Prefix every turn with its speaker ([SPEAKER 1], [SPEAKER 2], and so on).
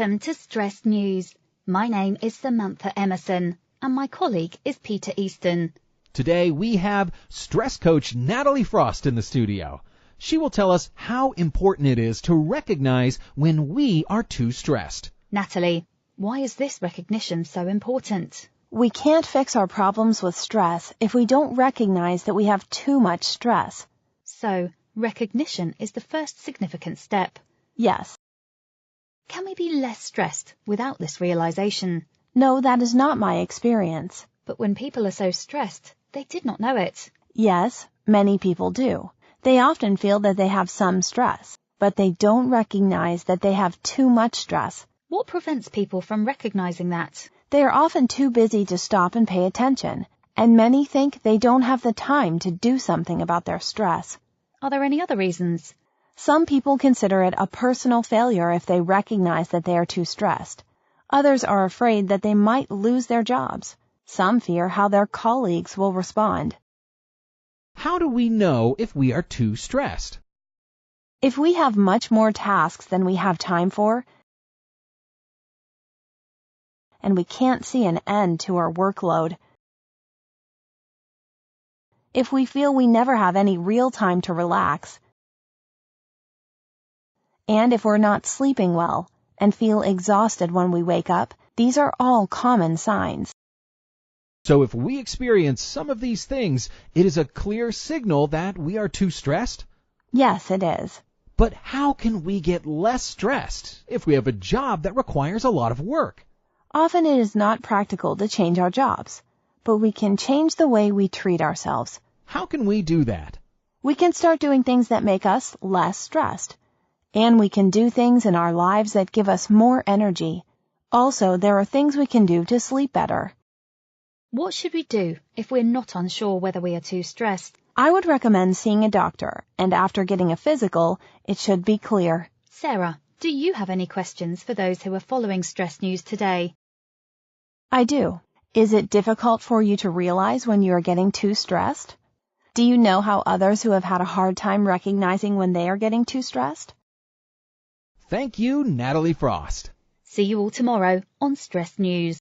[SPEAKER 1] Welcome to Stress News. My name is Samantha Emerson, and my colleague is Peter Easton.
[SPEAKER 2] Today we have stress coach Natalie Frost in the studio. She will tell us how important it is to recognize when we are too stressed.
[SPEAKER 1] Natalie, why is this recognition so important?
[SPEAKER 3] We can't fix our problems with stress if we don't recognize that we have too much stress.
[SPEAKER 1] So, recognition is the first significant step.
[SPEAKER 3] Yes.
[SPEAKER 1] Can we be less stressed without this realization?
[SPEAKER 3] No, that is not my experience.
[SPEAKER 1] But when people are so stressed, they did not know it.
[SPEAKER 3] Yes, many people do. They often feel that they have some stress, but they don't recognize that they have too much stress.
[SPEAKER 1] What prevents people from recognizing that?
[SPEAKER 3] They are often too busy to stop and pay attention, and many think they don't have the time to do something about their stress.
[SPEAKER 1] Are there any other reasons?
[SPEAKER 3] Some people consider it a personal failure if they recognize that they are too stressed. Others are afraid that they might lose their jobs. Some fear how their colleagues will respond.
[SPEAKER 2] How do we know if we are too stressed?
[SPEAKER 3] If we have much more tasks than we have time for, and we can't see an end to our workload, if we feel we never have any real time to relax, and if we're not sleeping well and feel exhausted when we wake up, these are all common signs.
[SPEAKER 2] So if we experience some of these things, it is a clear signal that we are too stressed?
[SPEAKER 3] Yes, it is.
[SPEAKER 2] But how can we get less stressed if we have a job that requires a lot of work?
[SPEAKER 3] Often it is not practical to change our jobs, but we can change the way we treat ourselves.
[SPEAKER 2] How can we do that?
[SPEAKER 3] We can start doing things that make us less stressed. And we can do things in our lives that give us more energy. Also, there are things we can do to sleep better.
[SPEAKER 1] What should we do if we're not unsure whether we are too stressed?
[SPEAKER 3] I would recommend seeing a doctor, and after getting a physical, it should be clear.
[SPEAKER 1] Sarah, do you have any questions for those who are following Stress News today?
[SPEAKER 3] I do. Is it difficult for you to realize when you are getting too stressed? Do you know how others who have had a hard time recognizing when they are getting too stressed?
[SPEAKER 2] Thank you, Natalie Frost.
[SPEAKER 1] See you all tomorrow on Stress News.